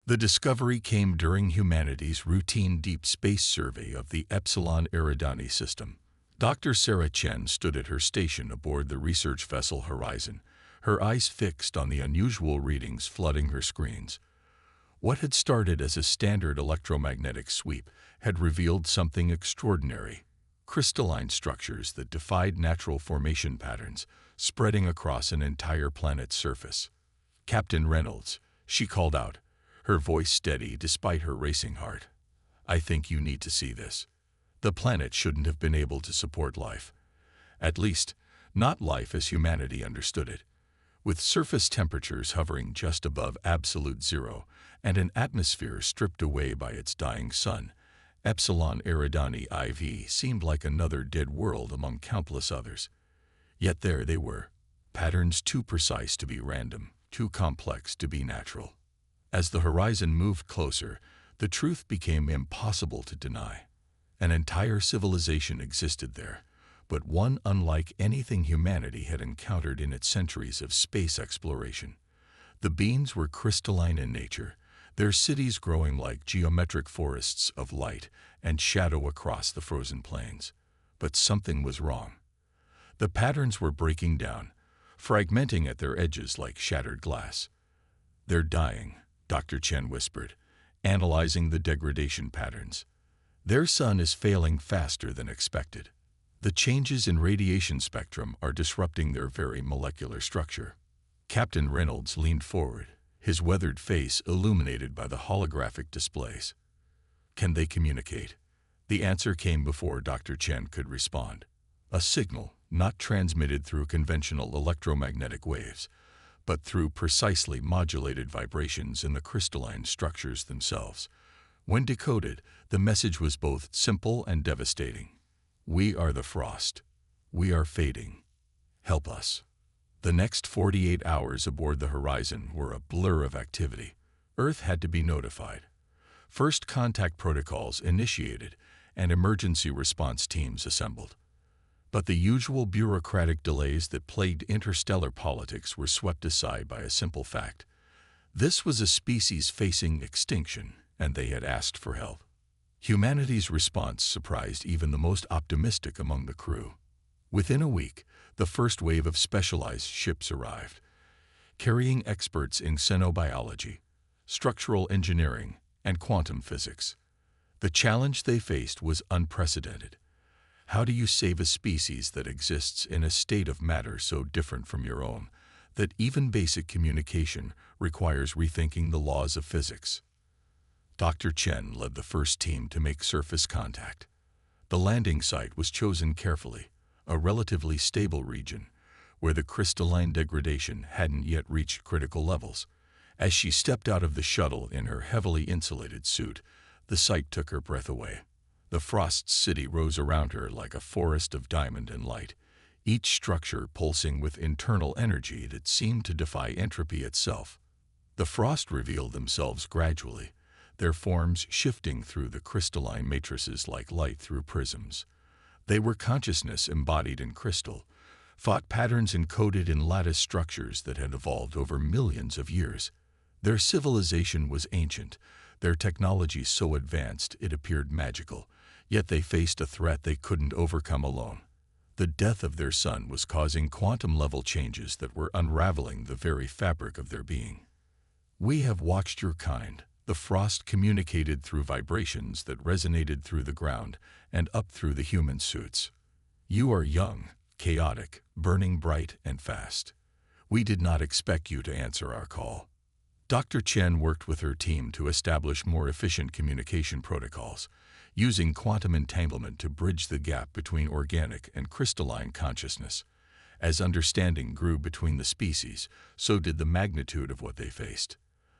The discovery came during humanity's routine deep space survey of the Epsilon Eridani system. Dr. Sarah Chen stood at her station aboard the research vessel Horizon, her eyes fixed on the unusual readings flooding her screens. What had started as a standard electromagnetic sweep had revealed something extraordinary: crystalline structures that defied natural formation patterns, spreading across an entire planet's surface. "Captain Reynolds," she called out, her voice steady despite her racing heart. "I think you need to see this. The planet shouldn't have been able to support life. At least, not life as humanity understood it. With surface temperatures hovering just above absolute zero and an atmosphere stripped away by its dying sun, Epsilon Eridani IV seemed like another dead world among countless others. Yet there they were, patterns too precise to be random, too complex to be natural. As the horizon moved closer, the truth became impossible to deny. An entire civilization existed there, but one unlike anything humanity had encountered in its centuries of space exploration. The beings were crystalline in nature, their cities growing like geometric forests of light and shadow across the frozen plains. But something was wrong. The patterns were breaking down, fragmenting at their edges like shattered glass. "They're dying," Dr. Chen whispered, analyzing the degradation patterns. "Their sun is failing faster than expected. The changes in radiation spectrum are disrupting their very molecular structure." Captain Reynolds leaned forward, his weathered face illuminated by the holographic displays. "Can they communicate?" The answer came before Dr. Chen could respond. A signal, not transmitted through conventional electromagnetic waves, but through precisely modulated vibrations in the crystalline structures themselves. When decoded, the message was both simple and devastating. "We are the frost. We are fading. Help us." The next 48 hours aboard the Horizon were a blur of activity. Earth had to be notified. First contact protocols initiated and emergency response teams assembled. But the usual bureaucratic delays that plagued interstellar politics were swept aside by a simple fact. This was a species facing extinction, and they had asked for help. Humanity's response surprised even the most optimistic among the crew. Within a week, the first wave of specialized ships arrived, carrying experts in xenobiology, structural engineering, and quantum physics. The challenge they faced was unprecedented. How do you save a species that exists in a state of matter so different from your own that even basic communication requires rethinking the laws of physics? Dr. Chen led the first team to make surface contact. The landing site was chosen carefully, a relatively stable region where the crystalline degradation hadn't yet reached critical levels. As she stepped out of the shuttle in her heavily insulated suit, the sight took her breath away. The frost city rose around her like a forest of diamond and light, each structure pulsing with internal energy that seemed to defy entropy itself. The frost revealed themselves gradually, their forms shifting through the crystalline matrices like light through prisms. They were consciousness embodied in crystal, thought patterns encoded in lattice structures that had evolved over millions of years. Their civilization was ancient, their technology so advanced it appeared magical, yet they faced a threat they couldn't overcome alone. The death of their sun was causing quantum-level changes that were unraveling the very fabric of their being. "We have watched your kind," the frost communicated through vibrations that resonated through the ground and up through the human suits. "You are young, chaotic, burning bright and fast. We did not expect you to answer our call." Dr. Chen worked with her team to establish more efficient communication protocols, using quantum entanglement to bridge the gap between organic and crystalline consciousness. As understanding grew between the species, so did the magnitude of what they faced.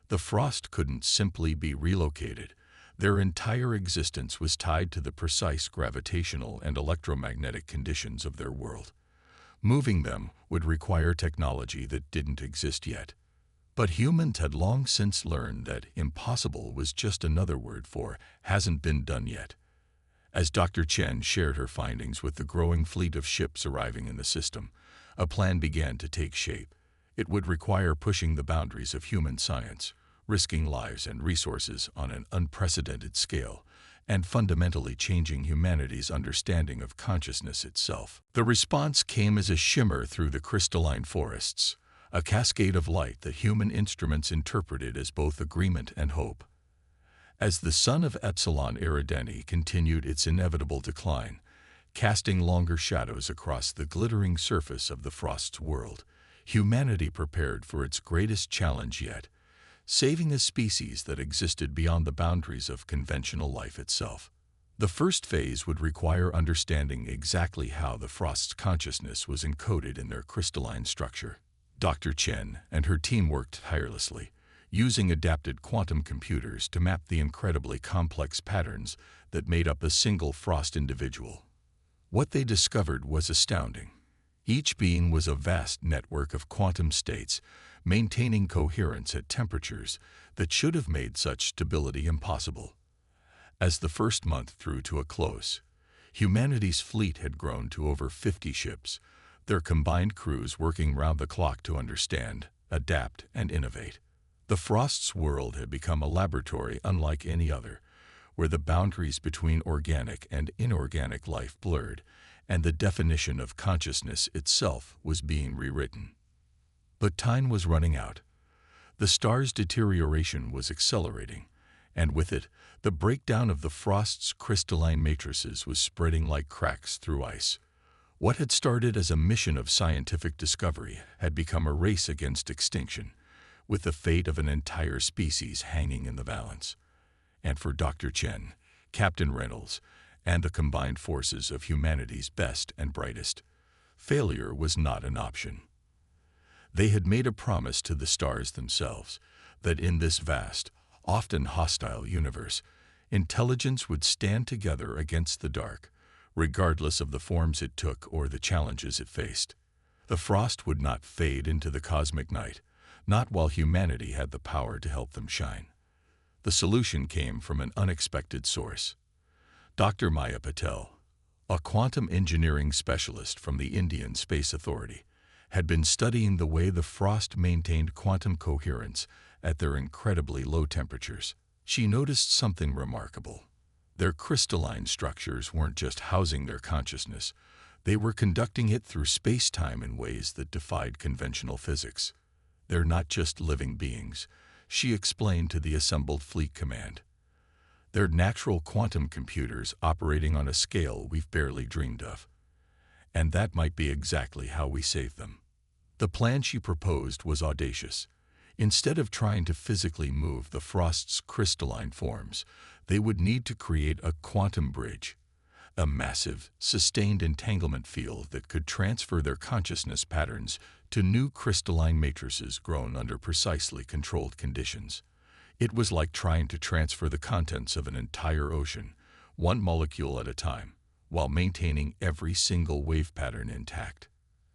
The frost couldn't simply be relocated. Their entire existence was tied to the precise gravitational and electromagnetic conditions of their world. Moving them would require technology that didn't exist yet. But humans had long since learned that impossible was just another word for hasn't been done yet. As Dr. Chen shared her findings with the growing fleet of ships arriving in the system, a plan began to take shape. It would require pushing the boundaries of human science, risking lives and resources on an unprecedented scale, and fundamentally changing humanity's understanding of consciousness itself. The response came as a shimmer through the crystalline forests, a cascade of light that human instruments interpreted as both agreement and hope. As the sun of Epsilon Eridani continued its inevitable decline, casting longer shadows across the glittering surface of the Frost's world, humanity prepared for its greatest challenge yet, saving a species that existed beyond the boundaries of conventional life itself. The first phase would require understanding exactly how the Frost's consciousness was encoded in their crystalline structure. Dr. Chen and her team worked tirelessly, using adapted quantum computers to map the incredibly complex patterns that made up a single Frost individual. What they discovered was astounding. Each being was a vast network of quantum states, maintaining coherence at temperatures that should have made such stability impossible. As the first month drew to a close, humanity's fleet had grown to over 50 ships, their combined crews working round the clock to understand, adapt, and innovate. The Frost's world had become a laboratory unlike any other, where the boundaries between organic and inorganic life blurred, and the definition of consciousness itself was being rewritten. But time was running out. The star's deterioration was accelerating, and with it, the breakdown of the Frost's crystalline matrices was spreading like cracks through ice. What had started as a mission of scientific discovery had become a race against extinction, with the fate of an entire species hanging in the balance. And for Dr. Chen, Captain Reynolds, and the combined forces of humanity's best and brightest, failure was not an option. They had made a promise to the stars themselves that in this vast, often hostile universe, intelligence would stand together against the dark, regardless of the forms it took or the challenges it faced. The Frost would not fade into the cosmic night, not while humanity had the power to help them shine. The solution came from an unexpected source. Dr. Maya Patel, a quantum engineering specialist from the Indian Space Authority, had been studying the way the Frost maintained quantum coherence at their incredibly low temperatures. She noticed something remarkable. Their crystalline structures weren't just housing their consciousness, they were conducting it through space-time in ways that defied conventional physics. They're not just living beings, she explained to the assembled fleet command. They're natural quantum computers operating on a scale we've barely dreamed of. And that might be exactly how we save them. The plan she proposed was audacious. Instead of trying to physically move the Frost's crystalline forms, they would need to create a quantum bridge, a massive, sustained entanglement field that could transfer their consciousness patterns to new crystalline matrices grown under precisely controlled conditions. It was like trying to transfer the contents of an entire ocean, one molecule at a time, while maintaining every single wave pattern intact.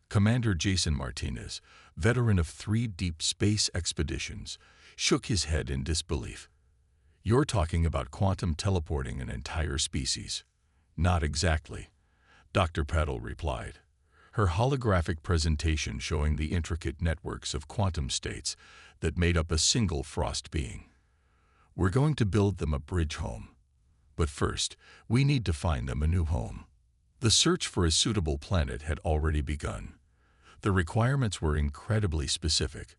Commander Jason Martinez, veteran of 3 deep space expeditions, shook his head in disbelief. "You're talking about quantum teleporting an entire species." "Not exactly," Dr. Patel replied, her holographic presentation showing the intricate networks of quantum states that made up a single Frost being. "We're going to build them a bridge home. But first, we need to find them a new home." The search for a suitable planet had already begun. The requirements were incredibly specific: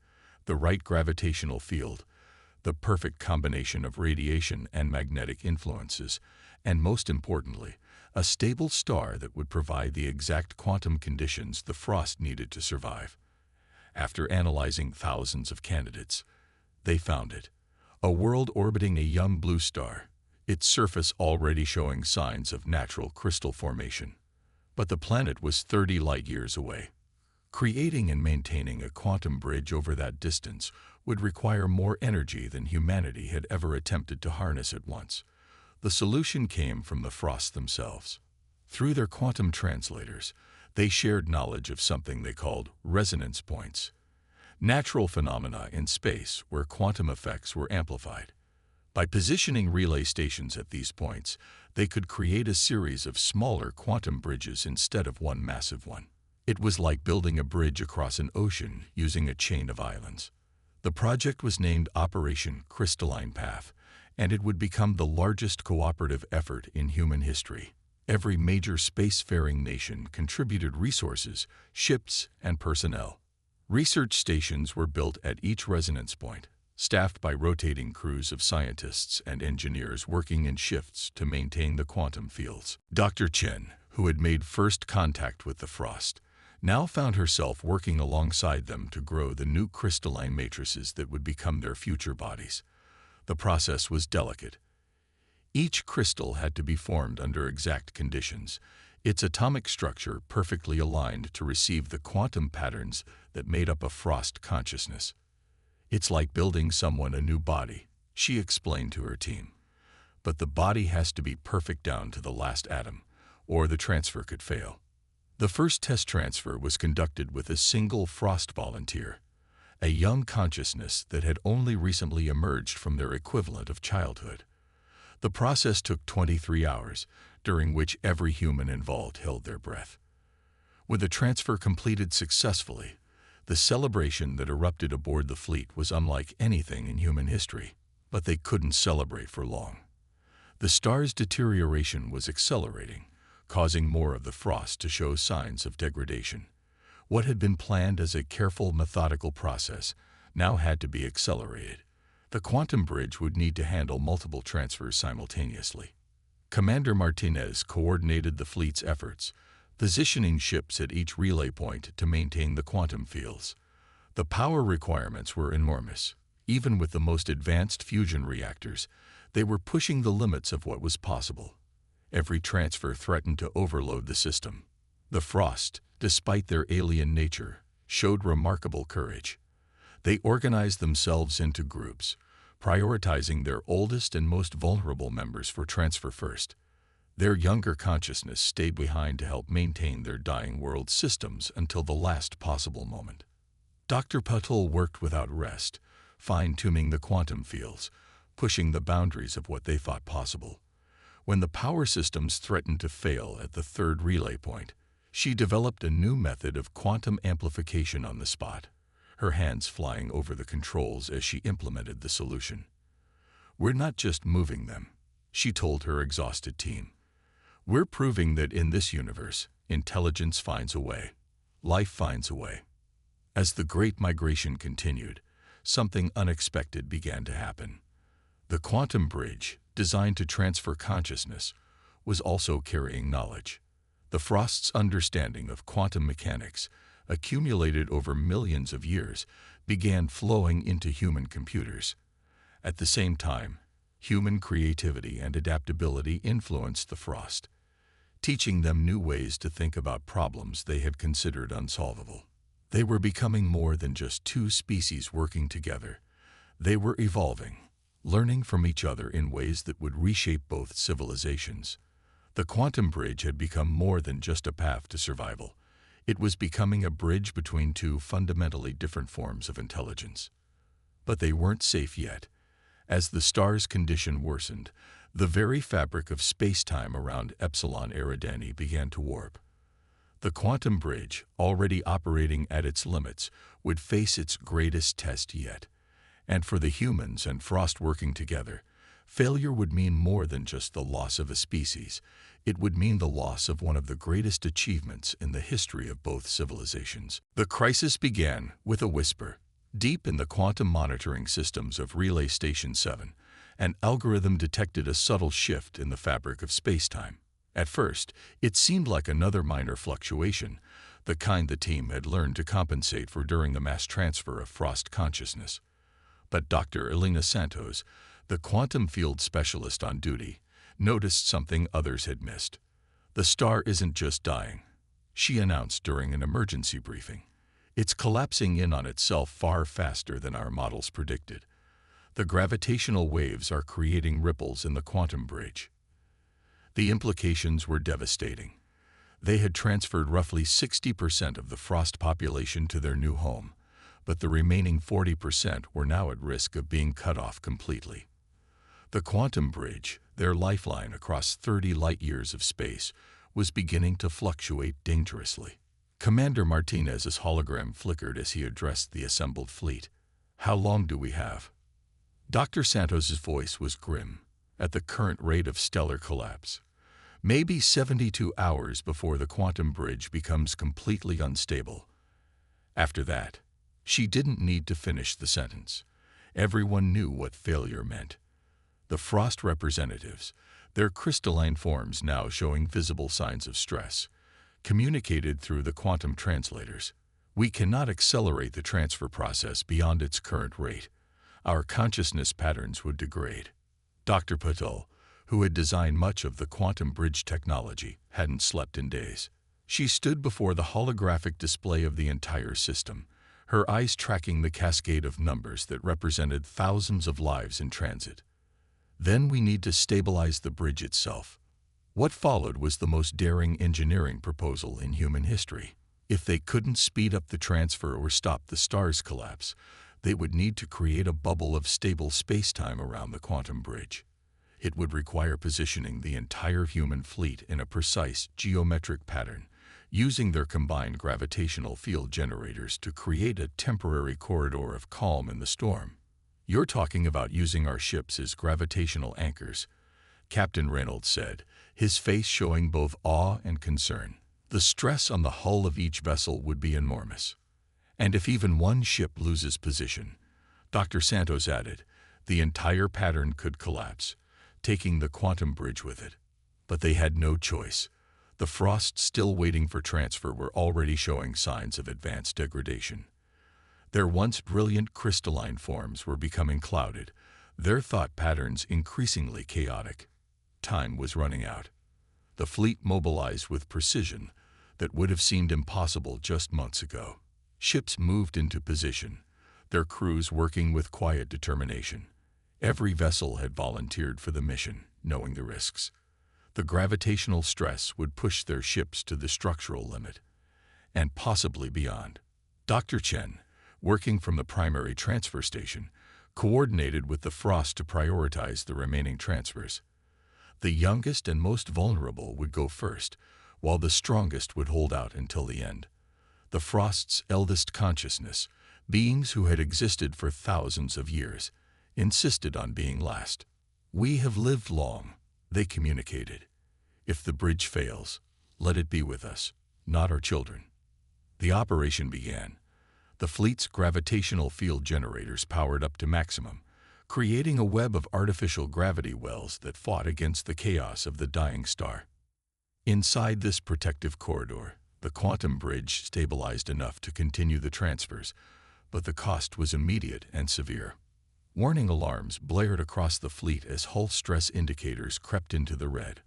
the right gravitational field, the perfect combination of radiation and magnetic influences, and most importantly, a stable star that would provide the exact quantum conditions the Frost needed to survive. After analyzing thousands of candidates, they found it: a world orbiting a young blue star, its surface already showing signs of natural crystal formation. But the planet was 30 light-years away. Creating and maintaining a quantum bridge over that distance would require more energy than humanity had ever attempted to harness at once. The solution came from the Frost themselves. Through their quantum translators, they shared knowledge of something they called resonance points, natural phenomena in space where quantum effects were amplified. By positioning relay stations at these points, they could create a series of smaller quantum bridges instead of one massive one. It was like building a bridge across an ocean using a chain of islands. The project was named Operation Crystalline Path, and it would become the largest cooperative effort in human history. Every major spacefaring nation contributed resources, ships, and personnel. Research stations were built at each resonance point, staffed by rotating crews of scientists and engineers working in shifts to maintain the quantum fields. Dr. Chen, who had made first contact with the frost, now found herself working alongside them to grow the new crystalline matrices that would become their future bodies. The process was delicate. Each crystal had to be formed under exact conditions, its atomic structure perfectly aligned to receive the quantum patterns that made up a frost consciousness. "It's like building someone a new body," she explained to her team. "But the body has to be perfect down to the last atom, or the transfer could fail." The first test transfer was conducted with a single frost volunteer, a young consciousness that had only recently emerged from their equivalent of childhood. The process took 23 hours, during which every human involved held their breath. With the transfer completed successfully, the celebration that erupted aboard the fleet was unlike anything in human history. But they couldn't celebrate for long. The star's deterioration was accelerating, causing more of the frost to show signs of degradation. What had been planned as a careful, methodical process now had to be accelerated. The quantum bridge would need to handle multiple transfers simultaneously. Commander Martinez coordinated the fleet's efforts, positioning ships at each relay point to maintain the quantum fields. The power requirements were enormous. Even with the most advanced fusion reactors, they were pushing the limits of what was possible. Every transfer threatened to overload the system. The Frost, despite their alien nature, showed remarkable courage. They organized themselves into groups, prioritizing their oldest and most vulnerable members for transfer first. Their younger consciousness stayed behind to help maintain their dying world systems until the last possible moment. Dr. Patul worked without rest, fine-tuning the quantum fields, pushing the boundaries of what they thought possible. When the power systems threatened to fail at the third relay point, she developed a new method of quantum amplification on the spot, her hands flying over the controls as she implemented the solution. "We're not just moving them," she told her exhausted team. "We're proving that in this universe, intelligence finds a way. Life finds a way." As the Great Migration continued, something unexpected began to happen. The quantum bridge, designed to transfer consciousness, was also carrying knowledge. The Frost's understanding of quantum mechanics, accumulated over millions of years, began flowing into human computers. At the same time, human creativity and adaptability influenced the Frost, teaching them new ways to think about problems they had considered unsolvable. They were becoming more than just two species working together. They were evolving, learning from each other in ways that would reshape both civilizations. The quantum bridge had become more than just a path to survival. It was becoming a bridge between two fundamentally different forms of intelligence. But they weren't safe yet. As the star's condition worsened, the very fabric of space-time around Epsilon Eridani began to warp. The quantum bridge, already operating at its limits, would face its greatest test yet. And for the humans and Frost working together, failure would mean more than just the loss of a species. It would mean the loss of one of the greatest achievements in the history of both civilizations. The crisis began with a whisper. Deep in the quantum monitoring systems of Relay Station 7, an algorithm detected a subtle shift in the fabric of space-time. At first, it seemed like another minor fluctuation, the kind the team had learned to compensate for during the mass transfer of Frost consciousness. But Dr. Elena Santos, the quantum field specialist on duty, noticed something others had missed. "The star isn't just dying," she announced during an emergency briefing. "It's collapsing in on itself far faster than our models predicted. The gravitational waves are creating ripples in the quantum bridge." The implications were devastating. They had transferred roughly 60% of the Frost population to their new home, but the remaining 40% were now at risk of being cut off completely. The quantum bridge, their lifeline across 30 light-years of space, was beginning to fluctuate dangerously. Commander Martinez's hologram flickered as he addressed the assembled fleet. How long do we have? Dr. Santos's voice was grim. At the current rate of stellar collapse, maybe 72 hours before the quantum bridge becomes completely unstable. After that, she didn't need to finish the sentence. Everyone knew what failure meant. The frost representatives, their crystalline forms now showing visible signs of stress, communicated through the quantum translators. We cannot accelerate the transfer process beyond its current rate. Our consciousness patterns would degrade. Dr. Patel, who had designed much of the quantum bridge technology, hadn't slept in days. She stood before the holographic display of the entire system, her eyes tracking the cascade of numbers that represented thousands of lives in transit. Then we need to stabilize the bridge itself. What followed was the most daring engineering proposal in human history. If they couldn't speed up the transfer or stop the star's collapse, they would need to create a bubble of stable space-time around the quantum bridge. It would require positioning the entire human fleet in a precise geometric pattern, using their combined gravitational field generators to create a temporary corridor of calm in the storm. You're talking about using our ships as gravitational anchors, Captain Reynolds said, his face showing both awe and concern. The stress on the hull of each vessel would be enormous. And if even one ship loses position, Dr. Santos added, the entire pattern could collapse, taking the quantum bridge with it. But they had no choice. The frosts still waiting for transfer were already showing signs of advanced degradation. Their once brilliant crystalline forms were becoming clouded, their thought patterns increasingly chaotic. Time was running out. The fleet mobilized with precision that would have seemed impossible just months ago. Ships moved into position, their crews working with quiet determination. Every vessel had volunteered for the mission, knowing the risks. The gravitational stress would push their ships to the structural limit, and possibly beyond. Dr. Chen, working from the primary transfer station, coordinated with the Frost to prioritize the remaining transfers. The youngest and most vulnerable would go first, while the strongest would hold out until the end. The Frost's eldest consciousness, beings who had existed for thousands of years, insisted on being last. We have lived long, they communicated. If the bridge fails, let it be with us, not our children. The operation began. The fleet's gravitational field generators powered up to maximum, creating a web of artificial gravity wells that fought against the chaos of the dying star. Inside this protective corridor, the quantum bridge stabilized enough to continue the transfers, but the cost was immediate and severe. Warning alarms blared across the fleet as hull stress indicators crept into the red.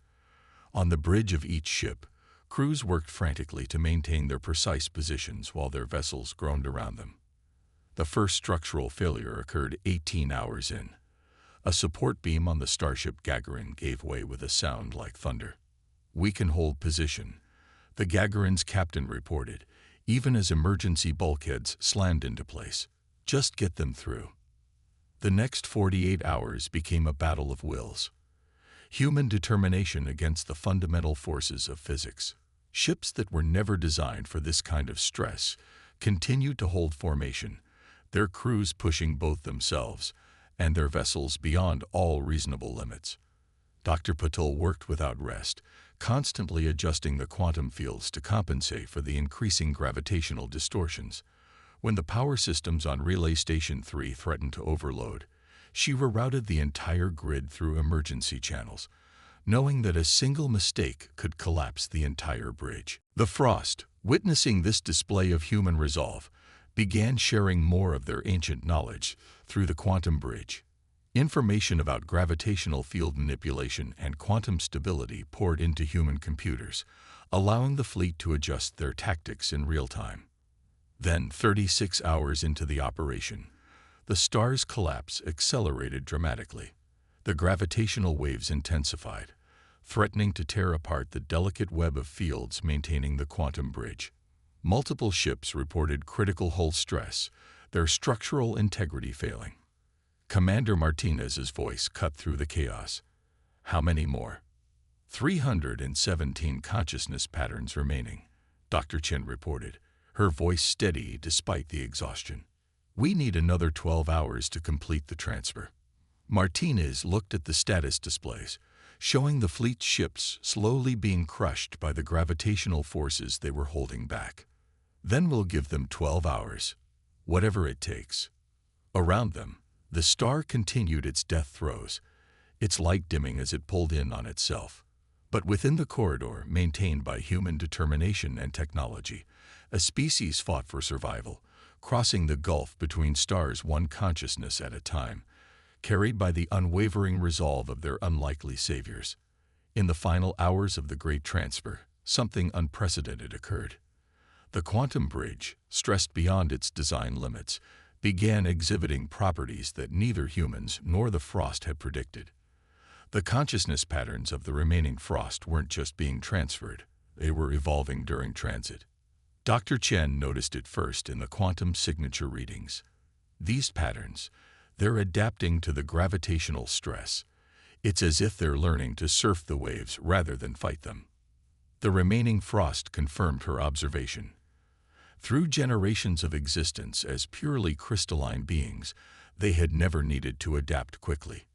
On the bridge of each ship, crews worked frantically to maintain their precise positions while their vessels groaned around them. The first structural failure occurred 18 hours in. A support beam on the starship Gagarin gave way with a sound like thunder. We can hold position, the Gagarin's captain reported, even as emergency bulkheads slammed into place. Just get them through. The next 48 hours became a battle of wills. Human determination against the fundamental forces of physics. Ships that were never designed for this kind of stress continued to hold formation, their crews pushing both themselves and their vessels beyond all reasonable limits. Dr. Patel worked without rest, constantly adjusting the quantum fields to compensate for the increasing gravitational distortions. When the power systems on Relay Station 3 threatened to overload, she rerouted the entire grid through emergency channels, knowing that a single mistake could collapse the entire bridge. The Frost, witnessing this display of human resolve, began sharing more of their ancient knowledge through the quantum bridge. Information about gravitational field manipulation and quantum stability poured into human computers, allowing the fleet to adjust their tactics in real time. Then, 36 hours into the operation, the star's collapse accelerated dramatically. The gravitational waves intensified, threatening to tear apart the delicate web of fields maintaining the quantum bridge. Multiple ships reported critical hull stress, their structural integrity failing. Commander Martinez's voice cut through the chaos. How many more? 317 consciousness patterns remaining, Dr. Chen reported, her voice steady despite the exhaustion. We need another 12 hours to complete the transfer. Martinez looked at the status displays, showing the fleet's ships slowly being crushed by the gravitational forces they were holding back. Then we'll give them 12 hours, whatever it takes. Around them, the star continued its death throes, its light dimming as it pulled in on itself. But within the corridor maintained by human determination and technology, a species fought for survival, crossing the gulf between stars one consciousness at a time, carried by the unwavering resolve of their unlikely saviors. In the final hours of the great transfer, something unprecedented occurred. The quantum bridge, stressed beyond its design limits, began exhibiting properties that neither humans nor the Frost had predicted. The consciousness patterns of the remaining Frost weren't just being transferred, they were evolving during transit. Dr. Chen noticed it first in the quantum signature readings. These patterns, they're adapting to the gravitational stress. It's as if they're learning to surf the waves rather than fight them. The remaining Frost confirmed her observation. Through generations of existence as purely crystalline beings, they had never needed to adapt quickly.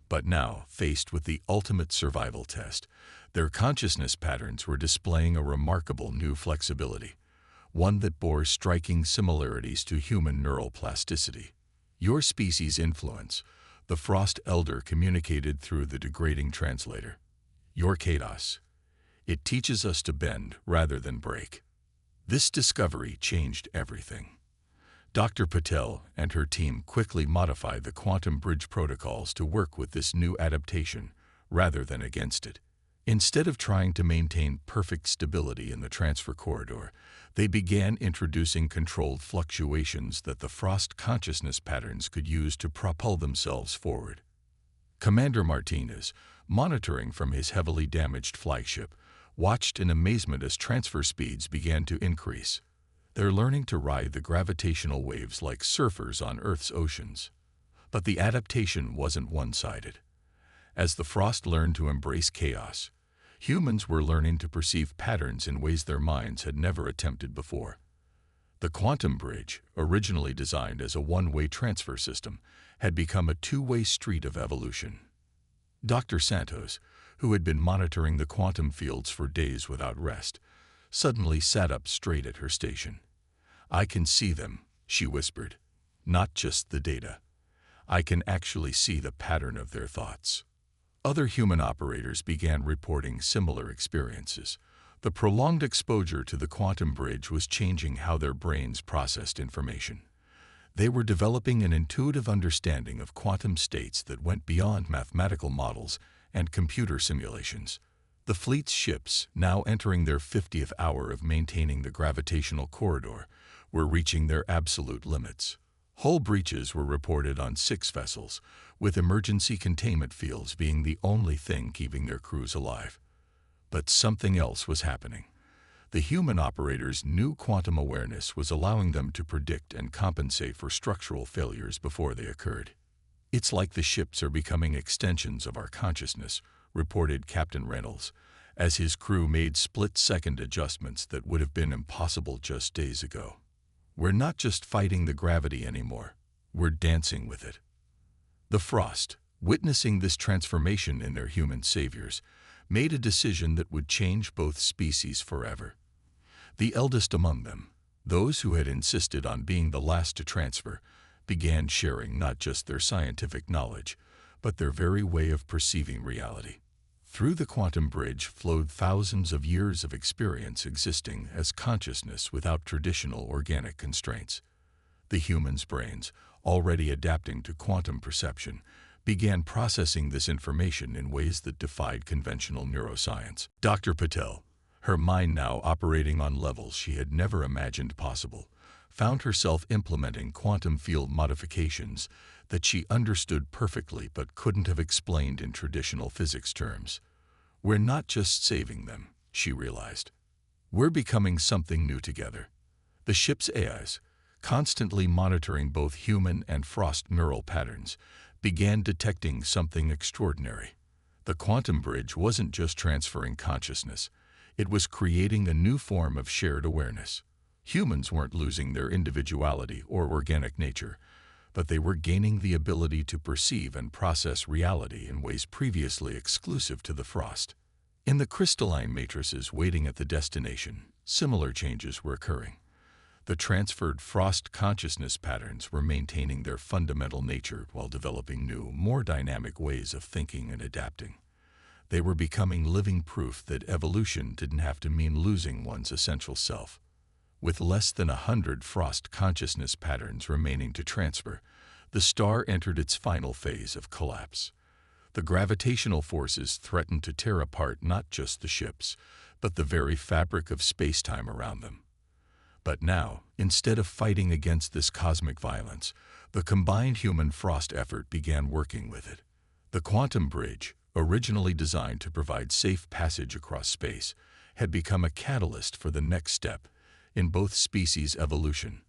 But now, faced with the ultimate survival test, their consciousness patterns were displaying a remarkable new flexibility, one that bore striking similarities to human neural plasticity. Your species' influence, the Frost Elder communicated through the degrading translator. Your chaos. It teaches us to bend rather than break. This discovery changed everything. Dr. Patel and her team quickly modified the quantum bridge protocols to work with this new adaptation rather than against it. Instead of trying to maintain perfect stability in the transfer corridor, they began introducing controlled fluctuations that the Frost consciousness patterns could use to propel themselves forward. Commander Martinez, monitoring from his heavily damaged flagship, watched in amazement as transfer speeds began to increase. They're learning to ride the gravitational waves like surfers on Earth's oceans. But the adaptation wasn't one-sided. As the Frost learned to embrace chaos, humans were learning to perceive patterns in ways their minds had never attempted before. The quantum bridge, originally designed as a one-way transfer system, had become a two-way street of evolution. Dr. Santos, who had been monitoring the quantum fields for days without rest, suddenly sat up straight at her station. "I can see them," she whispered. "Not just the data. I can actually see the pattern of their thoughts." Other human operators began reporting similar experiences. The prolonged exposure to the quantum bridge was changing how their brains processed information. They were developing an intuitive understanding of quantum states that went beyond mathematical models and computer simulations. The fleet's ships, now entering their 50th hour of maintaining the gravitational corridor, were reaching their absolute limits. Hull breaches were reported on 6 vessels, with emergency containment fields being the only thing keeping their crews alive. But something else was happening. The human operators' new quantum awareness was allowing them to predict and compensate for structural failures before they occurred. "It's like the ships are becoming extensions of our consciousness," reported Captain Reynolds, as his crew made split-second adjustments that would have been impossible just days ago. "We're not just fighting the gravity anymore, we're dancing with it." The Frost, witnessing this transformation in their human saviors, made a decision that would change both species forever. The eldest among them, those who had insisted on being the last to transfer, began sharing not just their scientific knowledge, but their very way of perceiving reality. Through the quantum bridge flowed thousands of years of experience existing as consciousness without traditional organic constraints. The human's brains, already adapting to quantum perception, began processing this information in ways that defied conventional neuroscience. Dr. Patel, her mind now operating on levels she had never imagined possible, found herself implementing quantum field modifications that she understood perfectly but couldn't have explained in traditional physics terms. "We're not just saving them," she realized. "We're becoming something new together." The ship's AIs, constantly monitoring both human and Frost neural patterns, began detecting something extraordinary. The quantum bridge wasn't just transferring consciousness, it was creating a new form of shared awareness. Humans weren't losing their individuality or organic nature, but they were gaining the ability to perceive and process reality in ways previously exclusive to the Frost. In the crystalline matrices waiting at the destination, similar changes were occurring. The transferred Frost consciousness patterns were maintaining their fundamental nature while developing new, more dynamic ways of thinking and adapting. They were becoming living proof that evolution didn't have to mean losing one's essential self. With less than 100 Frost consciousness patterns remaining to transfer, the star entered its final phase of collapse. The gravitational forces threatened to tear apart not just the ships, but the very fabric of space-time around them. But now, instead of fighting against this cosmic violence, the combined human-Frost effort began working with it. The quantum bridge, originally designed to provide safe passage across space, had become a catalyst for the next step in both species' evolution.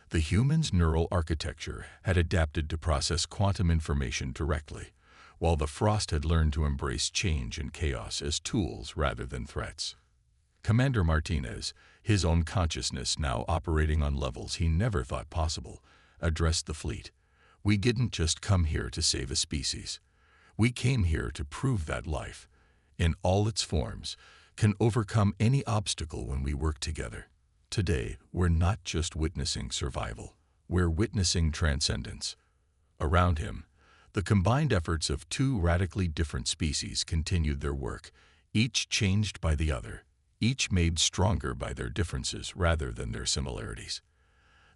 The human's neural architecture had adapted to process quantum information directly, while the Frost had learned to embrace change and chaos as tools rather than threats. Commander Martinez, his own consciousness now operating on levels he never thought possible, addressed the fleet. "We didn't just come here to save a species. We came here to prove that life, in all its forms, can overcome any obstacle when we work together. Today, we're not just witnessing survival, we're witnessing transcendence." Around him, the combined efforts of two radically different species continued their work, each changed by the other, each made stronger by their differences rather than their similarities.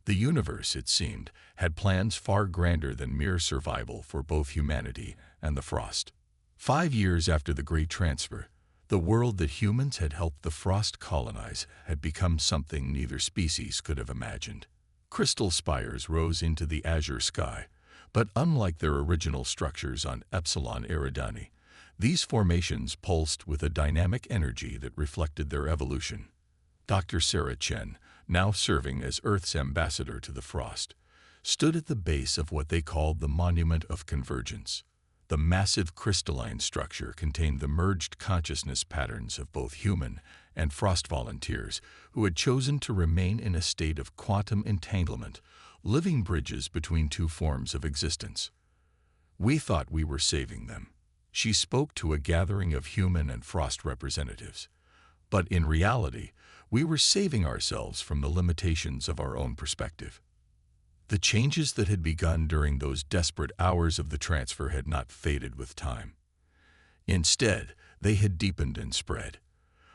The universe, it seemed, had plans far grander than mere survival for both humanity and the Frost. 5 years after the Great Transfer, the world that humans had helped the Frost colonize had become something neither species could have imagined. Crystal spires rose into the azure sky, but unlike their original structures on Epsilon Eridani, these formations pulsed with a dynamic energy that reflected their evolution. Dr. Sarah Chen, now serving as Earth's ambassador to the Frost, stood at the base of what they called the Monument of Convergence. The massive crystalline structure contained the merged consciousness patterns of both human and Frost volunteers who had chosen to remain in a state of quantum entanglement, living bridges between two forms of existence. "We thought we were saving them," she spoke to a gathering of human and Frost representatives. "But in reality, we were saving ourselves from the limitations of our own perspective." The changes that had begun during those desperate hours of the transfer had not faded with time. Instead, they had deepened and spread.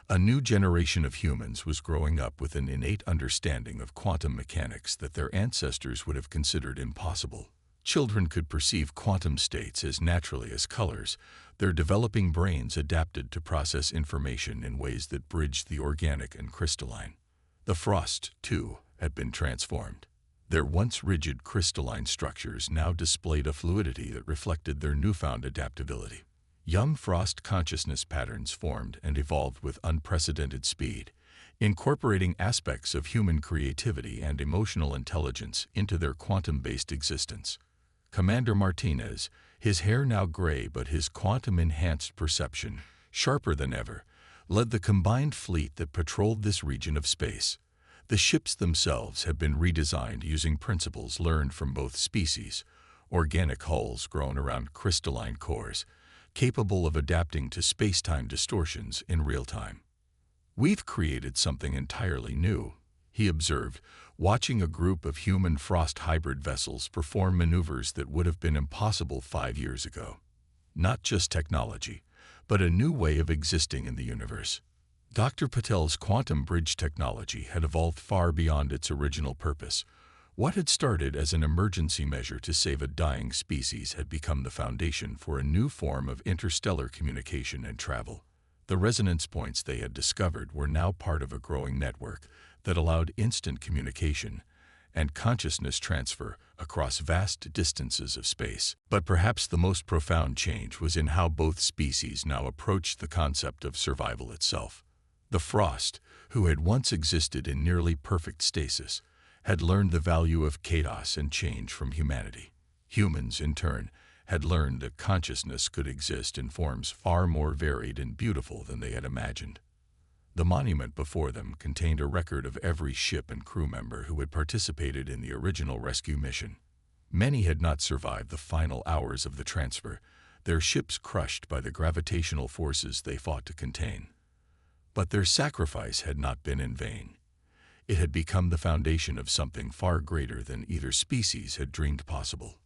A new generation of humans was growing up with an innate understanding of quantum mechanics that their ancestors would have considered impossible. Children could perceive quantum states as naturally as colors. Their developing brains adapted to process information in ways that bridged the organic and crystalline. The Frost, too, had been transformed. Their once rigid crystalline structures now displayed a fluidity that reflected their newfound adaptability. Young Frost consciousness patterns formed and evolved with unprecedented speed, incorporating aspects of human creativity and emotional intelligence into their quantum-based existence. Commander Martinez, his hair now gray but his quantum-enhanced perception, sharper than ever, led the combined fleet that patrolled this region of space. The ships themselves had been redesigned using principles learned from both species, organic hulls grown around crystalline cores, capable of adapting to space-time distortions in real time. "We've created something entirely new," he observed, watching a group of human Frost hybrid vessels perform maneuvers that would have been impossible 5 years ago. Not just technology, but a new way of existing in the universe. Dr. Patel's quantum bridge technology had evolved far beyond its original purpose. What had started as an emergency measure to save a dying species had become the foundation for a new form of interstellar communication and travel. The resonance points they had discovered were now part of a growing network that allowed instant communication and consciousness transfer across vast distances of space. But perhaps the most profound change was in how both species now approached the concept of survival itself. The Frost, who had once existed in nearly perfect stasis, had learned the value of chaos and change from humanity. Humans, in turn, had learned that consciousness could exist in forms far more varied and beautiful than they had imagined. The monument before them contained a record of every ship and crew member who had participated in the original rescue mission. Many had not survived the final hours of the transfer, their ships crushed by the gravitational forces they fought to contain. But their sacrifice had not been in vain. It had become the foundation of something far greater than either species had dreamed possible.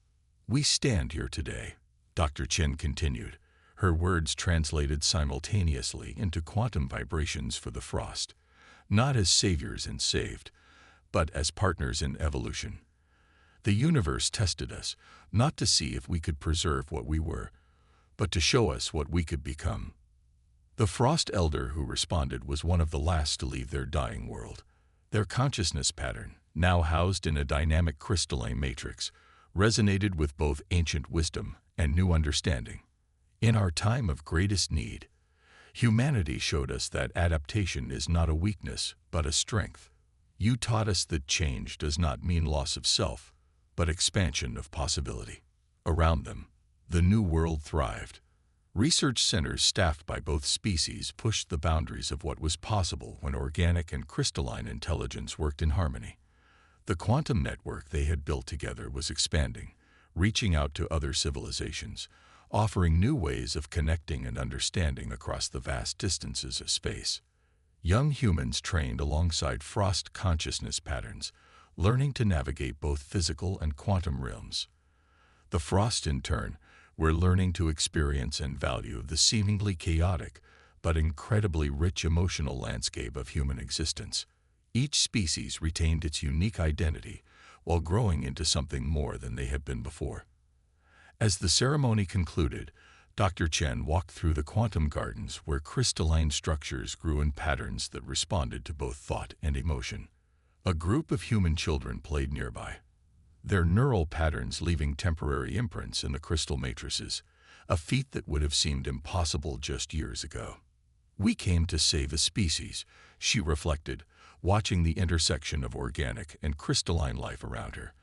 "We stand here today," Dr. Chen continued, her words translated simultaneously into quantum vibrations for the Frost, not as saviors and saved, but as partners in evolution. The universe tested us, not to see if we could preserve what we were, but to show us what we could become. The Frost Elder who responded was one of the last to leave their dying world. Their consciousness pattern, now housed in a dynamic crystalline matrix, resonated with both ancient wisdom and new understanding. In our time of greatest need, humanity showed us that adaptation is not a weakness, but a strength. You taught us that change does not mean loss of self, but expansion of possibility. Around them, the new world thrived. Research centers staffed by both species pushed the boundaries of what was possible when organic and crystalline intelligence worked in harmony. The quantum network they had built together was expanding, reaching out to other civilizations, offering new ways of connecting and understanding across the vast distances of space. Young humans trained alongside Frost consciousness patterns, learning to navigate both physical and quantum realms. The Frost, in turn, were learning to experience and value the seemingly chaotic but incredibly rich emotional landscape of human existence. Each species retained its unique identity while growing into something more than they had been before. As the ceremony concluded, Dr. Chen walked through the quantum gardens where crystalline structures grew in patterns that responded to both thought and emotion. A group of human children played nearby, their neural patterns leaving temporary imprints in the crystal matrices, a feat that would have seemed impossible just years ago. "We came to save a species," she reflected, watching the intersection of organic and crystalline life around her.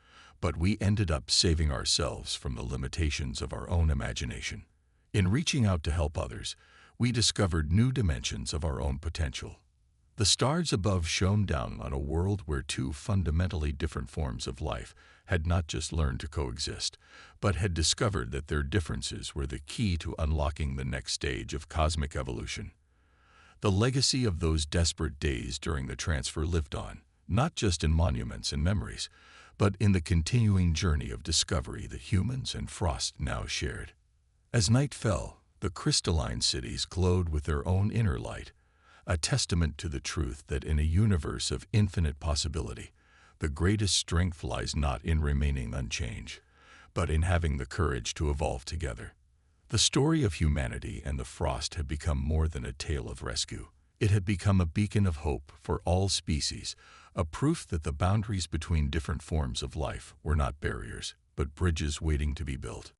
"But we ended up saving ourselves from the limitations of our own imagination. In reaching out to help others, we discovered new dimensions of our own potential." The stars above shone down on a world where two fundamentally different forms of life had not just learned to coexist, but had discovered that their differences were the key to unlocking the next stage of cosmic evolution. The legacy of those desperate days during the transfer lived on, not just in monuments and memories, but in the continuing journey of discovery that humans and Frost now shared. As night fell, the crystalline cities glowed with their own inner light, a testament to the truth that in a universe of infinite possibility, the greatest strength lies not in remaining unchanged, but in having the courage to evolve together. The story of humanity and the Frost had become more than a tale of rescue. It had become a beacon of hope for all species, a proof that the boundaries between different forms of life were not barriers, but bridges waiting to be built.